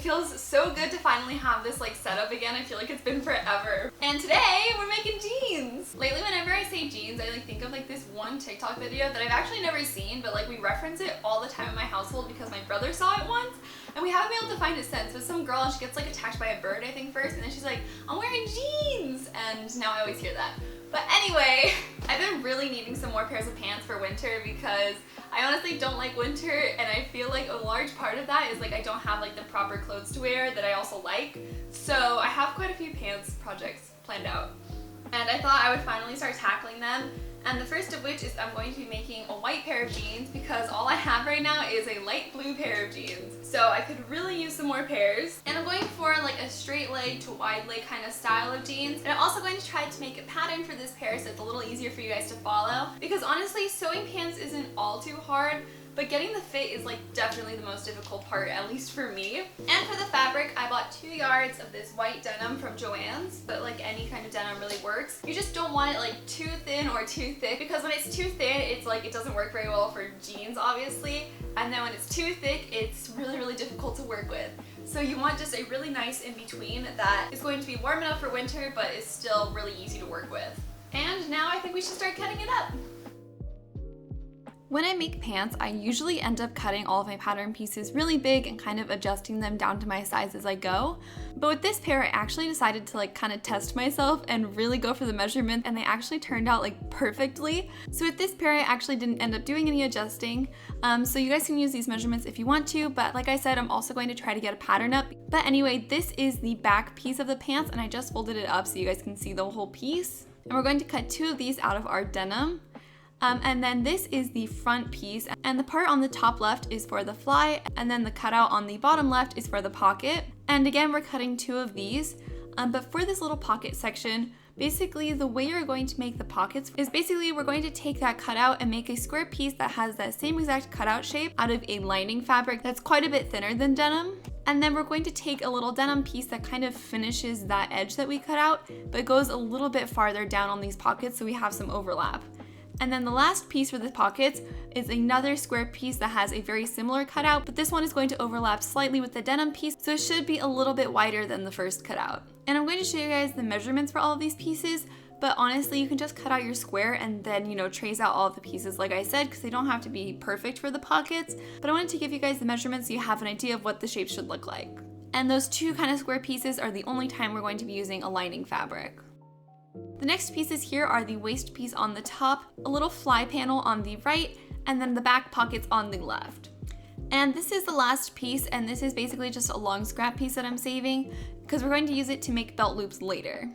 feels so good to finally have this like setup again. I feel like it's been forever. And today we're making jeans. Lately whenever I say jeans, I like think of like this one TikTok video that I've actually never seen, but like we reference it all the time in my household because my brother saw it once and we haven't been able to find it since. But some girl, she gets like attacked by a bird I think first, and then she's like, I'm wearing jeans, and now I always hear that. But anyway, I've been really needing some more pairs of pants for winter because I honestly don't like winter, and I feel like a large part of that is like I don't have like the proper clothes to wear that I also like. So I have quite a few pants projects planned out, and I thought I would finally start tackling them. And the first of which is I'm going to be making a white pair of jeans because all I have right now is a light blue pair of jeans. So I could really use some more pairs. And I'm going for like a straight leg to wide leg kind of style of jeans. And I'm also going to try to make a pattern for this pair so it's a little easier for you guys to follow. Because honestly, sewing pants isn't all too hard, but getting the fit is like definitely the most difficult part, at least for me. And for the fabric, I bought 2 yards of this white denim from Joann's, but like any kind of denim really works. You just don't want it like too thin or too thick, because when it's too thin, it's like it doesn't work very well for jeans, obviously. And then when it's too thick, it's really, really difficult to work with. So you want just a really nice in between that is going to be warm enough for winter, but is still really easy to work with. And now I think we should start cutting it up. When I make pants, I usually end up cutting all of my pattern pieces really big and kind of adjusting them down to my size as I go. But with this pair, I actually decided to like kind of test myself and really go for the measurements, and they actually turned out like perfectly. So with this pair, I actually didn't end up doing any adjusting. So you guys can use these measurements if you want to, but like I said, I'm also going to try to get a pattern up. But anyway, this is the back piece of the pants, and I just folded it up so you guys can see the whole piece. And we're going to cut 2 of these out of our denim. And then this is the front piece, and the part on the top left is for the fly, and then the cutout on the bottom left is for the pocket. And again, we're cutting 2 of these. But for this little pocket section, basically the way you're going to make the pockets is basically we're going to take that cutout and make a square piece that has that same exact cutout shape out of a lining fabric that's quite a bit thinner than denim. And then we're going to take a little denim piece that kind of finishes that edge that we cut out, but goes a little bit farther down on these pockets so we have some overlap. And then the last piece for the pockets is another square piece that has a very similar cutout, but this one is going to overlap slightly with the denim piece, so it should be a little bit wider than the first cutout. And I'm going to show you guys the measurements for all of these pieces, but honestly, you can just cut out your square and then, trace out all of the pieces like I said, because they don't have to be perfect for the pockets. But I wanted to give you guys the measurements so you have an idea of what the shape should look like. And those 2 kind of square pieces are the only time we're going to be using a lining fabric. The next pieces here are the waist piece on the top, a little fly panel on the right, and then the back pockets on the left. And this is the last piece, and this is basically just a long scrap piece that I'm saving because we're going to use it to make belt loops later.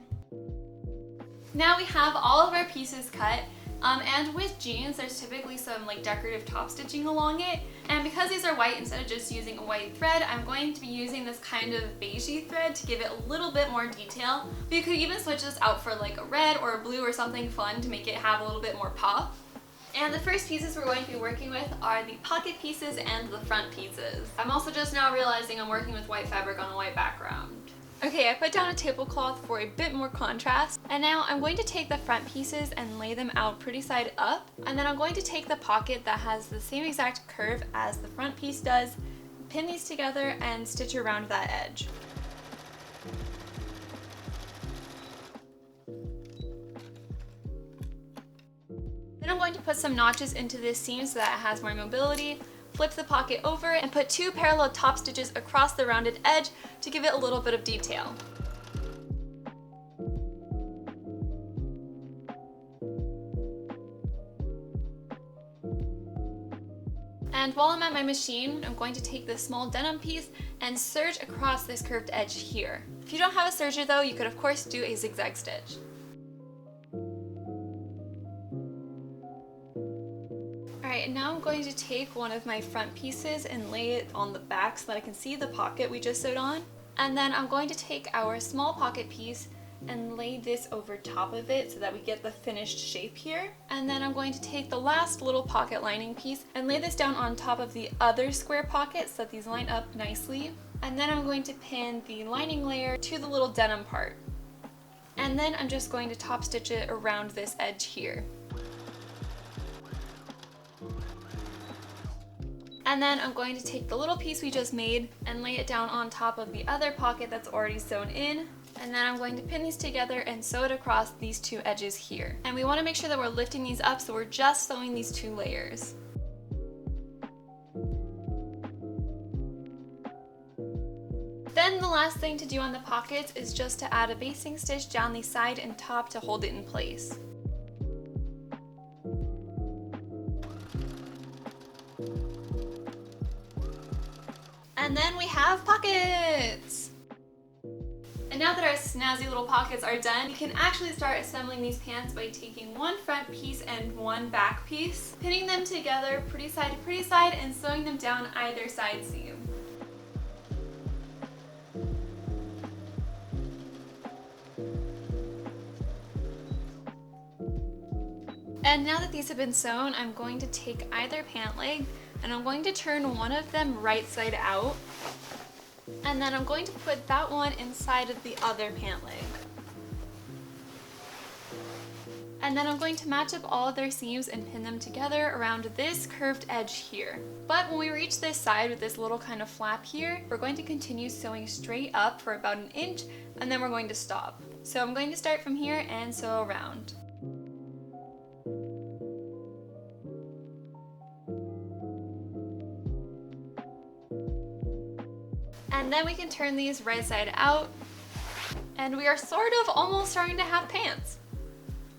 Now we have all of our pieces cut. And with jeans, there's typically some like decorative top stitching along it. And because these are white, instead of just using a white thread, I'm going to be using this kind of beigey thread to give it a little bit more detail. But you could even switch this out for like a red or a blue or something fun to make it have a little bit more pop. And the first pieces we're going to be working with are the pocket pieces and the front pieces. I'm also just now realizing I'm working with white fabric on a white background. Okay, I put down a tablecloth for a bit more contrast, and now I'm going to take the front pieces and lay them out pretty side up, and then I'm going to take the pocket that has the same exact curve as the front piece does, pin these together, and stitch around that edge. Then I'm going to put some notches into this seam so that it has more mobility. Flip the pocket over and put 2 parallel top stitches across the rounded edge to give it a little bit of detail. And while I'm at my machine, I'm going to take this small denim piece and serge across this curved edge here. If you don't have a serger though, you could of course do a zigzag stitch. Alright, and now I'm going to take one of my front pieces and lay it on the back so that I can see the pocket we just sewed on. And then I'm going to take our small pocket piece and lay this over top of it so that we get the finished shape here. And then I'm going to take the last little pocket lining piece and lay this down on top of the other square pocket so that these line up nicely. And then I'm going to pin the lining layer to the little denim part. And then I'm just going to top stitch it around this edge here. And then I'm going to take the little piece we just made and lay it down on top of the other pocket that's already sewn in. And then I'm going to pin these together and sew it across these two edges here. And we want to make sure that we're lifting these up, so we're just sewing these two layers. Then the last thing to do on the pockets is just to add a basting stitch down the side and top to hold it in place. And then we have pockets! And now that our snazzy little pockets are done, we can actually start assembling these pants by taking one front piece and one back piece, pinning them together pretty side, and sewing them down either side seam. And now that these have been sewn, I'm going to take either pant leg and I'm going to turn one of them right side out. And then I'm going to put that one inside of the other pant leg. And then I'm going to match up all of their seams and pin them together around this curved edge here. But when we reach this side with this little kind of flap here, we're going to continue sewing straight up for about an inch, and then we're going to stop. So I'm going to start from here and sew around. And then we can turn these right side out, and we are sort of almost starting to have pants.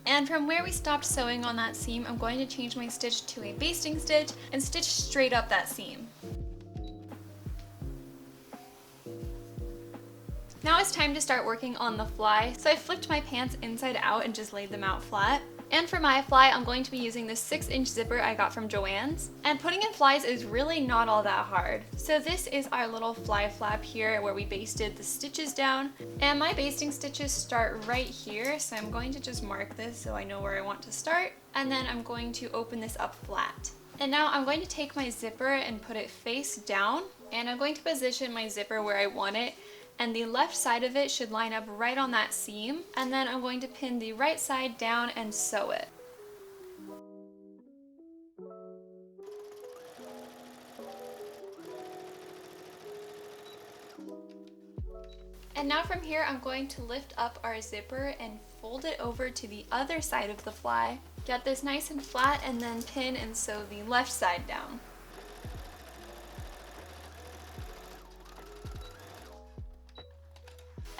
And from where we stopped sewing on that seam, I'm going to change my stitch to a basting stitch and stitch straight up that seam. Now it's time to start working on the fly. So I flipped my pants inside out and just laid them out flat. And for my fly, I'm going to be using this 6-inch zipper I got from Joann's. And putting in flies is really not all that hard. So this is our little fly flap here where we basted the stitches down. And my basting stitches start right here, so I'm going to just mark this so I know where I want to start. And then I'm going to open this up flat. And now I'm going to take my zipper and put it face down. And I'm going to position my zipper where I want it. And the left side of it should line up right on that seam. And then I'm going to pin the right side down and sew it. And now from here, I'm going to lift up our zipper and fold it over to the other side of the fly. Get this nice and flat, and then pin and sew the left side down.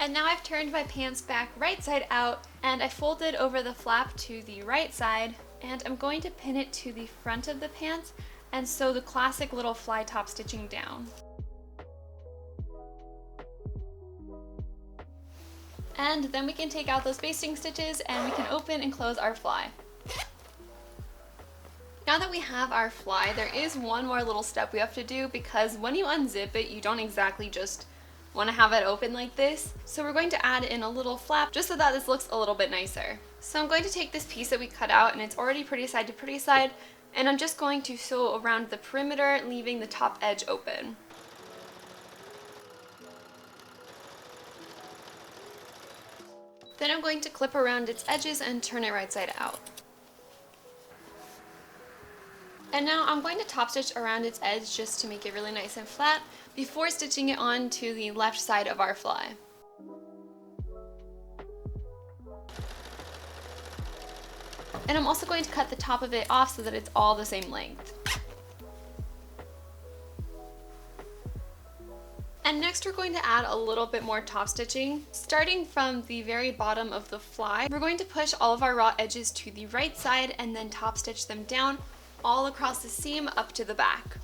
And now I've turned my pants back right side out, and I folded over the flap to the right side, and I'm going to pin it to the front of the pants and sew the classic little fly top stitching down. And then we can take out those basting stitches and we can open and close our fly. Now that we have our fly, there is one more little step we have to do, because when you unzip it, you don't exactly just want to have it open like this. So we're going to add in a little flap just so that this looks a little bit nicer. So I'm going to take this piece that we cut out, and it's already pretty side to pretty side, and I'm just going to sew around the perimeter, leaving the top edge open. Then I'm going to clip around its edges and turn it right side out. And now I'm going to top stitch around its edge just to make it really nice and flat before stitching it on to the left side of our fly. And I'm also going to cut the top of it off so that it's all the same length. And next we're going to add a little bit more top stitching. Starting from the very bottom of the fly, we're going to push all of our raw edges to the right side and then top stitch them down all across the seam up to the back.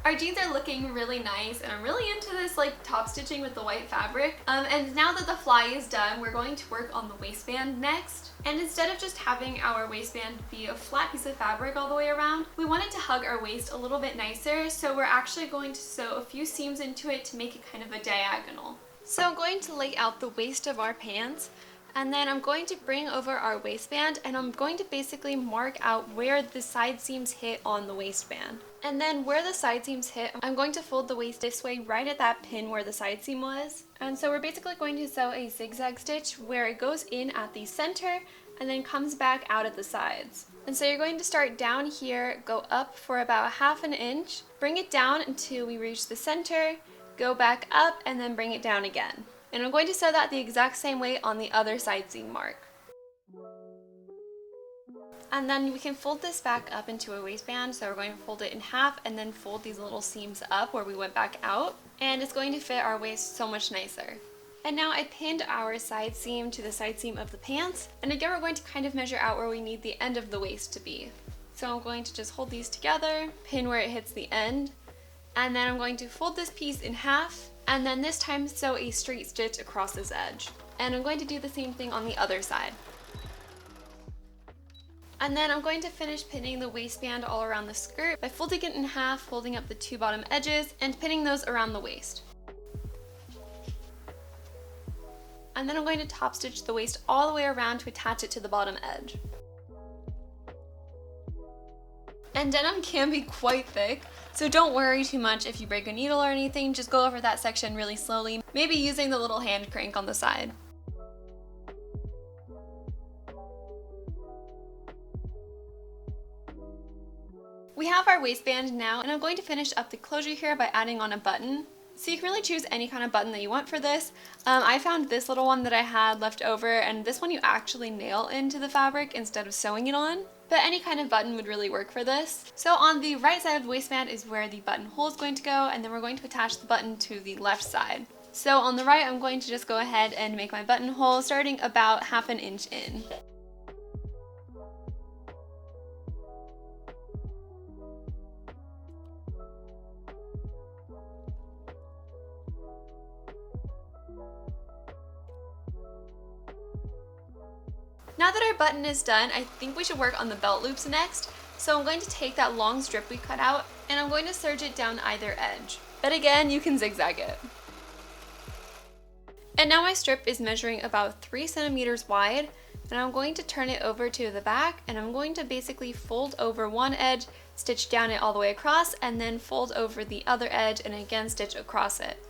Our jeans are looking really nice, and I'm really into this like top stitching with the white fabric. And now that the fly is done, we're going to work on the waistband next. And instead of just having our waistband be a flat piece of fabric all the way around, we wanted to hug our waist a little bit nicer, so we're actually going to sew a few seams into it to make it kind of a diagonal. So I'm going to lay out the waist of our pants, And then I'm going to bring over our waistband and I'm going to basically mark out where the side seams hit on the waistband. And then where the side seams hit, I'm going to fold the waist this way right at that pin where the side seam was. And so we're basically going to sew a zigzag stitch where it goes in at the center and then comes back out at the sides. And so you're going to start down here, go up for about 1/2 inch, bring it down until we reach the center, go back up and then bring it down again. And I'm going to sew that the exact same way on the other side seam mark. And then we can fold this back up into a waistband, so we're going to fold it in half and then fold these little seams up where we went back out, and it's going to fit our waist so much nicer. And now I pinned our side seam to the side seam of the pants, and again we're going to kind of measure out where we need the end of the waist to be. So I'm going to just hold these together, pin where it hits the end, and then I'm going to fold this piece in half, and then this time sew a straight stitch across this edge. And I'm going to do the same thing on the other side. And then I'm going to finish pinning the waistband all around the skirt by folding it in half, folding up the 2 bottom edges, and pinning those around the waist. And then I'm going to top stitch the waist all the way around to attach it to the bottom edge. And denim can be quite thick, so don't worry too much if you break a needle or anything, just go over that section really slowly, maybe using the little hand crank on the side. We have our waistband now, and I'm going to finish up the closure here by adding on a button. So you can really choose any kind of button that you want for this. I found this little one that I had left over, and this one you actually nail into the fabric instead of sewing it on. But any kind of button would really work for this. So on the right side of the waistband is where the buttonhole is going to go, and then we're going to attach the button to the left side. So on the right, I'm going to just go ahead and make my buttonhole starting about 1/2 inch in. Now that our button is done, I think we should work on the belt loops next. So I'm going to take that long strip we cut out and I'm going to serge it down either edge. But again, you can zigzag it. And now my strip is measuring about 3 centimeters wide, and I'm going to turn it over to the back, and I'm going to basically fold over one edge, stitch down it all the way across, and then fold over the other edge and again stitch across it.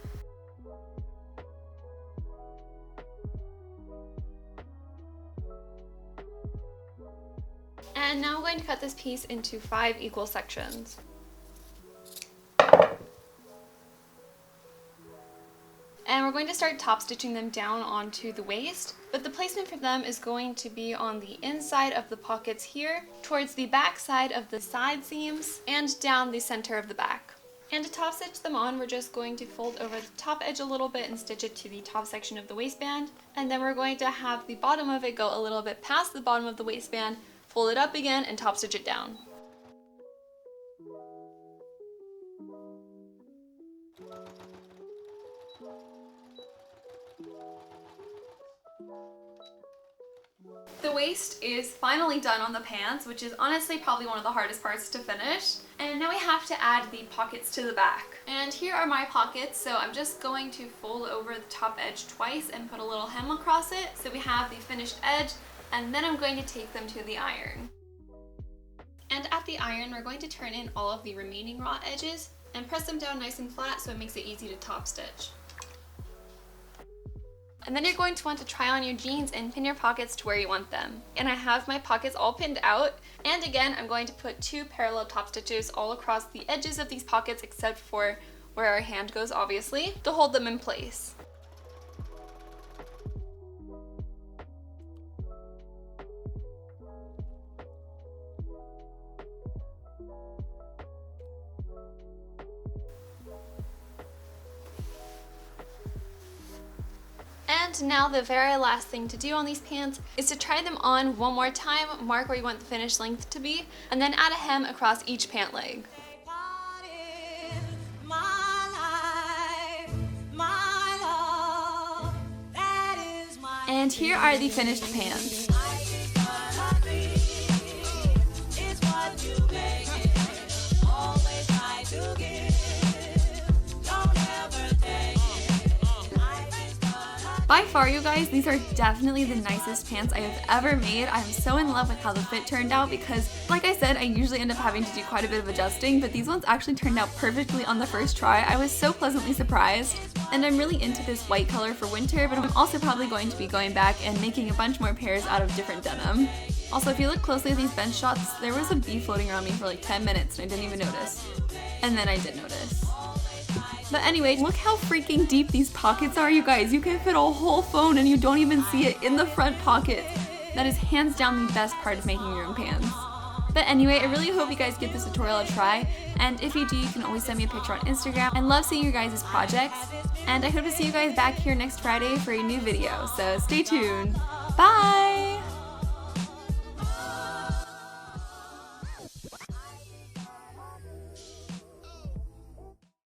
And now I'm going to cut this piece into 5 equal sections. And we're going to start top stitching them down onto the waist, but the placement for them is going to be on the inside of the pockets here, towards the back side of the side seams, and down the center of the back. And to top stitch them on, we're just going to fold over the top edge a little bit and stitch it to the top section of the waistband, and then we're going to have the bottom of it go a little bit past the bottom of the waistband, fold it up again, and top stitch it down. The waist is finally done on the pants, which is honestly probably one of the hardest parts to finish. And now we have to add the pockets to the back. And here are my pockets, so I'm just going to fold over the top edge twice and put a little hem across it so we have the finished edge, and then I'm going to take them to the iron. And at the iron, we're going to turn in all of the remaining raw edges and press them down nice and flat so it makes it easy to top stitch. And then you're going to want to try on your jeans and pin your pockets to where you want them. And I have my pockets all pinned out. And again, I'm going to put 2 parallel top stitches all across the edges of these pockets except for where our hand goes, obviously, to hold them in place. And now the very last thing to do on these pants is to try them on one more time, mark where you want the finished length to be, and then add a hem across each pant leg. And here are the finished pants. By By far, you guys, these are definitely the nicest pants I have ever made. I'm so in love with how the fit turned out because, like I said, I usually end up having to do quite a bit of adjusting, but these ones actually turned out perfectly on the first try. I was so pleasantly surprised. And I'm really into this white color for winter, but I'm also probably going to be going back and making a bunch more pairs out of different denim. Also, if you look closely at these bench shots, there was a bee floating around me for like 10 minutes and I didn't even notice. And then I did notice. But anyway, look how freaking deep these pockets are, you guys. You can fit a whole phone and you don't even see it in the front pocket. That is hands down the best part of making your own pants. But anyway, I really hope you guys give this tutorial a try, and if you do, you can always send me a picture on Instagram. I love seeing your guys' projects, and I hope to see you guys back here next Friday for a new video, so stay tuned. Bye!